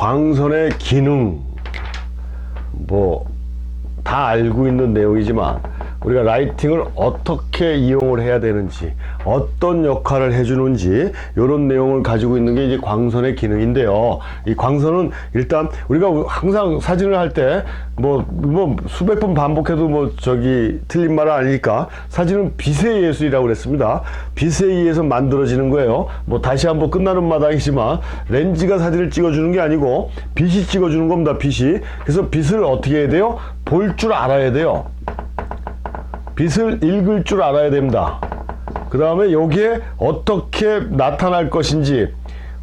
광선의 기능 뭐 다 알고 있는 내용이지만 우리가 라이팅을 어떻게 이용을 해야 되는지, 어떤 역할을 해주는지 이런 내용을 가지고 있는 게 이제 광선의 기능인데요. 이 광선은 일단 우리가 항상 사진을 할 때 뭐 수백 번 반복해도 뭐 틀린 말은 아니니까 사진은 빛의 예술이라고 그랬습니다. 빛에 의해서 만들어지는 거예요. 뭐 다시 한번 끝나는 마당이지만 렌즈가 사진을 찍어주는 게 아니고 빛이 찍어주는 겁니다. 빛이. 그래서 빛을 어떻게 해야 돼요? 볼 줄 알아야 돼요. 빛을 읽을 줄 알아야 됩니다. 그 다음에 여기에 어떻게 나타날 것인지,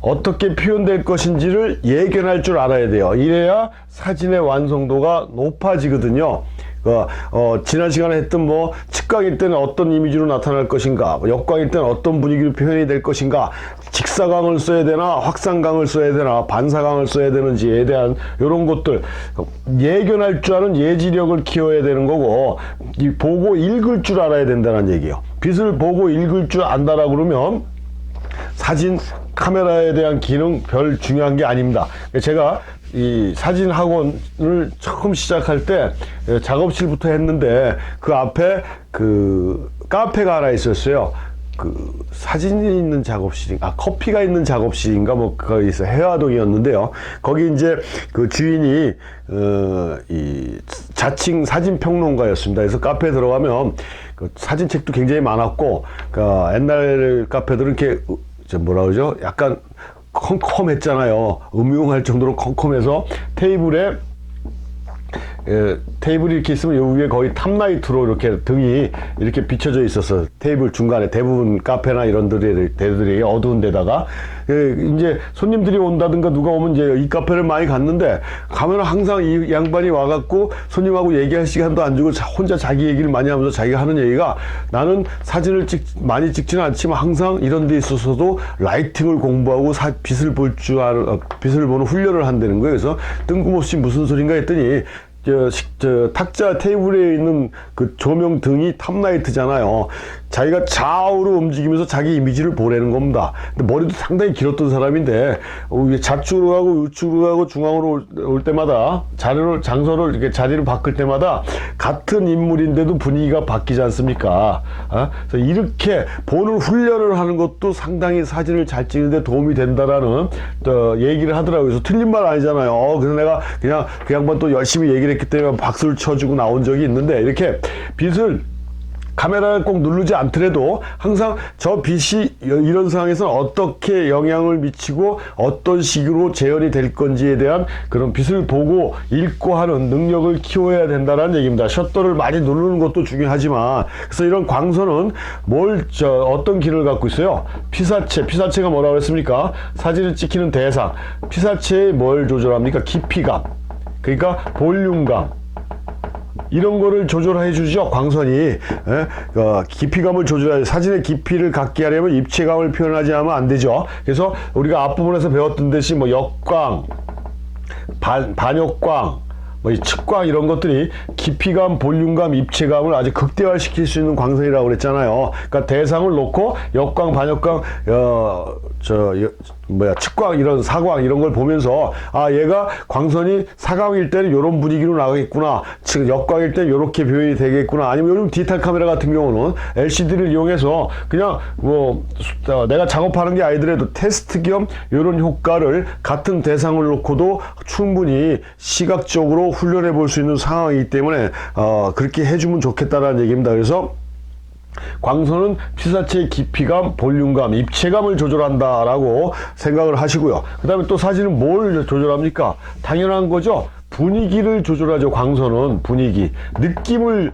어떻게 표현될 것인지를 예견할 줄 알아야 돼요. 이래야 사진의 완성도가 높아지거든요. 지난 시간에 했던 뭐 측광일 때는 어떤 이미지로 나타날 것인가, 역광일 때는 어떤 분위기로 표현이 될 것인가, 직사광을 써야 되나 확산광을 써야 되나 반사광을 써야 되는지에 대한 이런 것들 예견할 줄 아는 예지력을 키워야 되는 거고, 이 보고 읽을 줄 알아야 된다는 얘기예요. 빛을 보고 읽을 줄 안다라 그러면 사진 카메라에 대한 기능 별 중요한 게 아닙니다. 제가 이 사진 학원을 처음 시작할 때 작업실부터 했는데 그 앞에 그 카페가 하나 있었어요. 그 사진이 있는 작업실인가, 커피가 있는 작업실인가, 뭐 거기서 해화동이었는데요. 거기 이제 그 주인이 이 자칭 사진 평론가였습니다. 그래서 카페에 들어가면 그 사진책도 굉장히 많았고, 그 옛날 카페들은 이렇게 뭐라 그러죠? 약간 컴컴했잖아요. 음흉할 정도로 컴컴해서 테이블에 테이블이 이렇게 있으면 요 위에 거의 탑라이트로 이렇게 등이 이렇게 비춰져 있었어. 테이블 중간에 대부분 카페나 이런 데들이 어두운 데다가 이제 손님들이 온다든가 누가 오면 이제 이 카페를 많이 갔는데 가면 항상 이 양반이 와갖고 손님하고 얘기할 시간도 안 주고 혼자 자기 얘기를 많이 하면서 자기가 하는 얘기가, 나는 사진을 많이 찍지는 않지만 항상 이런 데 있어서도 라이팅을 공부하고 빛을 빛을 보는 훈련을 한다는 거예요. 그래서 뜬금없이 무슨 소린가 했더니 탁자 테이블에 있는 그 조명 등이 탑라이트잖아요. 자기가 좌우로 움직이면서 자기 이미지를 보내는 겁니다. 근데 머리도 상당히 길었던 사람인데 좌측으로 가고 우측으로 가고 중앙으로 올 때마다 장소를 이렇게 자리를 바꿀 때마다 같은 인물인데도 분위기가 바뀌지 않습니까? 그래서 이렇게 보는 훈련을 하는 것도 상당히 사진을 잘 찍는데 도움이 된다라는 얘기를 하더라고요. 그래서 틀린 말 아니잖아요. 그래서 내가 그냥 그 양반 또 열심히 얘기를 했기 때문에 박수를 쳐주고 나온 적이 있는데, 이렇게 빛을 카메라를 꼭 누르지 않더라도 항상 저 빛이 이런 상황에서는 어떻게 영향을 미치고 어떤 식으로 재현이 될 건지에 대한 그런 빛을 보고 읽고 하는 능력을 키워야 된다는 얘기입니다. 셔터를 많이 누르는 것도 중요하지만, 그래서 이런 광선은 어떤 기능을 갖고 있어요? 피사체가 뭐라고 했습니까? 사진을 찍히는 대상. 피사체에 뭘 조절합니까? 깊이감, 그러니까 볼륨감, 이런 거를 조절해 주죠, 광선이. 깊이감을 조절해, 사진의 깊이를 갖게 하려면 입체감을 표현하지 않으면 안 되죠. 그래서 우리가 앞부분에서 배웠던 듯이 뭐 역광, 반역광, 뭐 이 측광 이런 것들이 깊이감, 볼륨감, 입체감을 아주 극대화시킬 수 있는 광선이라고 그랬잖아요. 그러니까 대상을 놓고 역광, 반역광, 측광, 이런 사광 이런 걸 보면서 얘가 광선이 사광일 때는 이런 분위기로 나가겠구나, 역광일 때는 이렇게 표현이 되겠구나, 아니면 요즘 디지털 카메라 같은 경우는 LCD를 이용해서 그냥 내가 작업하는 게 아니더라도 테스트 겸 이런 효과를 같은 대상을 놓고도 충분히 시각적으로 훈련해 볼 수 있는 상황이기 때문에 그렇게 해주면 좋겠다라는 얘기입니다. 그래서 광선은 피사체의 깊이감, 볼륨감, 입체감을 조절한다라고 생각을 하시고요. 그 다음에 또 사진은 뭘 조절합니까? 당연한 거죠. 분위기를 조절하죠. 광선은 분위기, 느낌을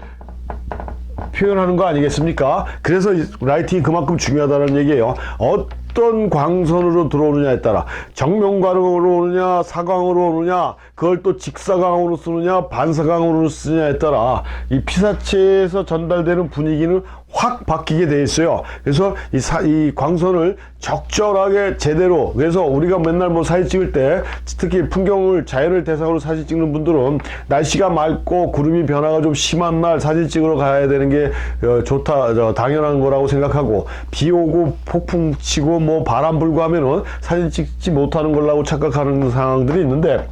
표현하는 거 아니겠습니까? 그래서 라이팅이 그만큼 중요하다는 얘기예요. 어떤 광선으로 들어오느냐에 따라, 정면광으로 오느냐 사광으로 오느냐, 그걸 또 직사광으로 쓰느냐 반사광으로 쓰느냐에 따라 이 피사체에서 전달되는 분위기는 확 바뀌게 돼 있어요. 그래서 이 광선을 적절하게 제대로, 그래서 우리가 맨날 뭐 사진 찍을 때 특히 풍경을 자연을 대상으로 사진 찍는 분들은 날씨가 맑고 구름이 변화가 좀 심한 날 사진 찍으러 가야 되는 게 좋다, 당연한 거라고 생각하고, 비 오고 폭풍 치고 뭐 바람 불고 하면은 사진 찍지 못하는 걸라고 착각하는 상황들이 있는데,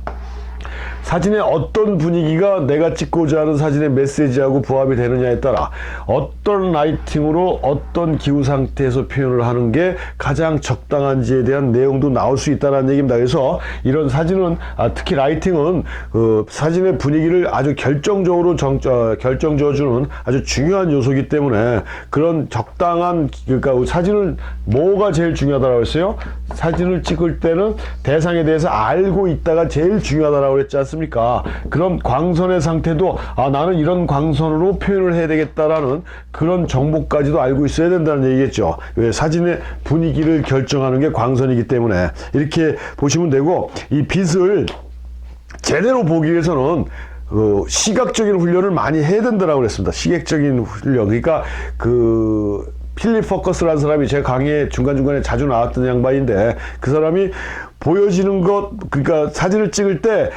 사진의 어떤 분위기가 내가 찍고자 하는 사진의 메시지하고 부합이 되느냐에 따라 어떤 라이팅으로 어떤 기후 상태에서 표현을 하는 게 가장 적당한지에 대한 내용도 나올 수 있다는 얘기입니다. 그래서 이런 사진은, 특히 라이팅은 사진의 분위기를 아주 결정적으로 결정져주는 아주 중요한 요소이기 때문에, 그런 적당한, 그러니까 사진은 뭐가 제일 중요하다고 했어요? 사진을 찍을 때는 대상에 대해서 알고 있다가 제일 중요하다고 그랬지 않습니까? 그런 광선의 상태도 나는 이런 광선으로 표현을 해야 되겠다라는 그런 정보까지도 알고 있어야 된다는 얘기겠죠. 왜? 사진의 분위기를 결정하는 게 광선이기 때문에 이렇게 보시면 되고, 이 빛을 제대로 보기 위해서는 시각적인 훈련을 많이 해야 된다고 그랬습니다. 시각적인 훈련. 그러니까 필립 포커스라는 사람이 제 강의에 중간중간에 자주 나왔던 양반인데, 그 사람이 보여지는 것, 그러니까 사진을 찍을 때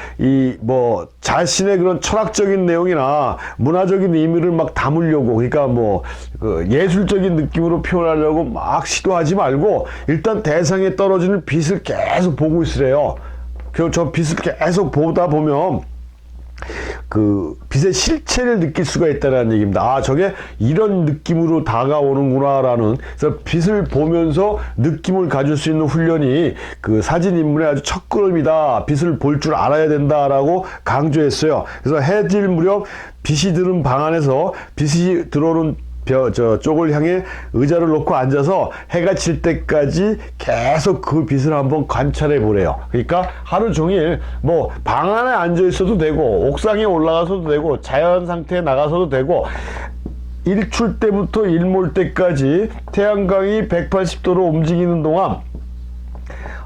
자신의 그런 철학적인 내용이나 문화적인 의미를 막 담으려고, 그러니까 예술적인 느낌으로 표현하려고 막 시도하지 말고 일단 대상에 떨어지는 빛을 계속 보고 있으래요. 저 빛을 계속 보다 보면 빛의 실체를 느낄 수가 있다는 얘기입니다. 저게 이런 느낌으로 다가오는구나라는, 그래서 빛을 보면서 느낌을 가질 수 있는 훈련이 사진 입문의 아주 첫걸음이다. 빛을 볼 줄 알아야 된다라고 강조했어요. 그래서 해 질 무렵 빛이 드는 방 안에서 빛이 들어오는 쪽을 향해 의자를 놓고 앉아서 해가 질 때까지 계속 그 빛을 한번 관찰해 보래요. 그러니까 하루 종일 방 안에 앉아 있어도 되고, 옥상에 올라가서도 되고, 자연 상태에 나가서도 되고, 일출 때부터 일몰 때까지 태양광이 180도로 움직이는 동안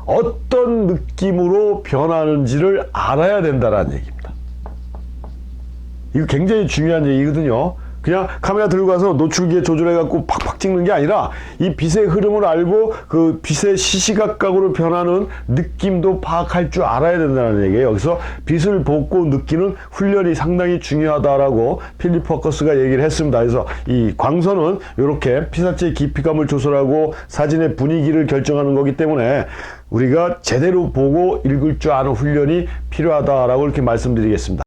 어떤 느낌으로 변하는지를 알아야 된다는 얘기입니다. 이거 굉장히 중요한 얘기거든요. 그냥 카메라 들고 가서 노출기에 조절해갖고 팍팍 찍는 게 아니라, 이 빛의 흐름을 알고 그 빛의 시시각각으로 변하는 느낌도 파악할 줄 알아야 된다는 얘기예요. 그래서 빛을 보고 느끼는 훈련이 상당히 중요하다라고 필립 포커스가 얘기를 했습니다. 그래서 이 광선은 이렇게 피사체의 깊이감을 조절하고 사진의 분위기를 결정하는 거기 때문에 우리가 제대로 보고 읽을 줄 아는 훈련이 필요하다라고 이렇게 말씀드리겠습니다.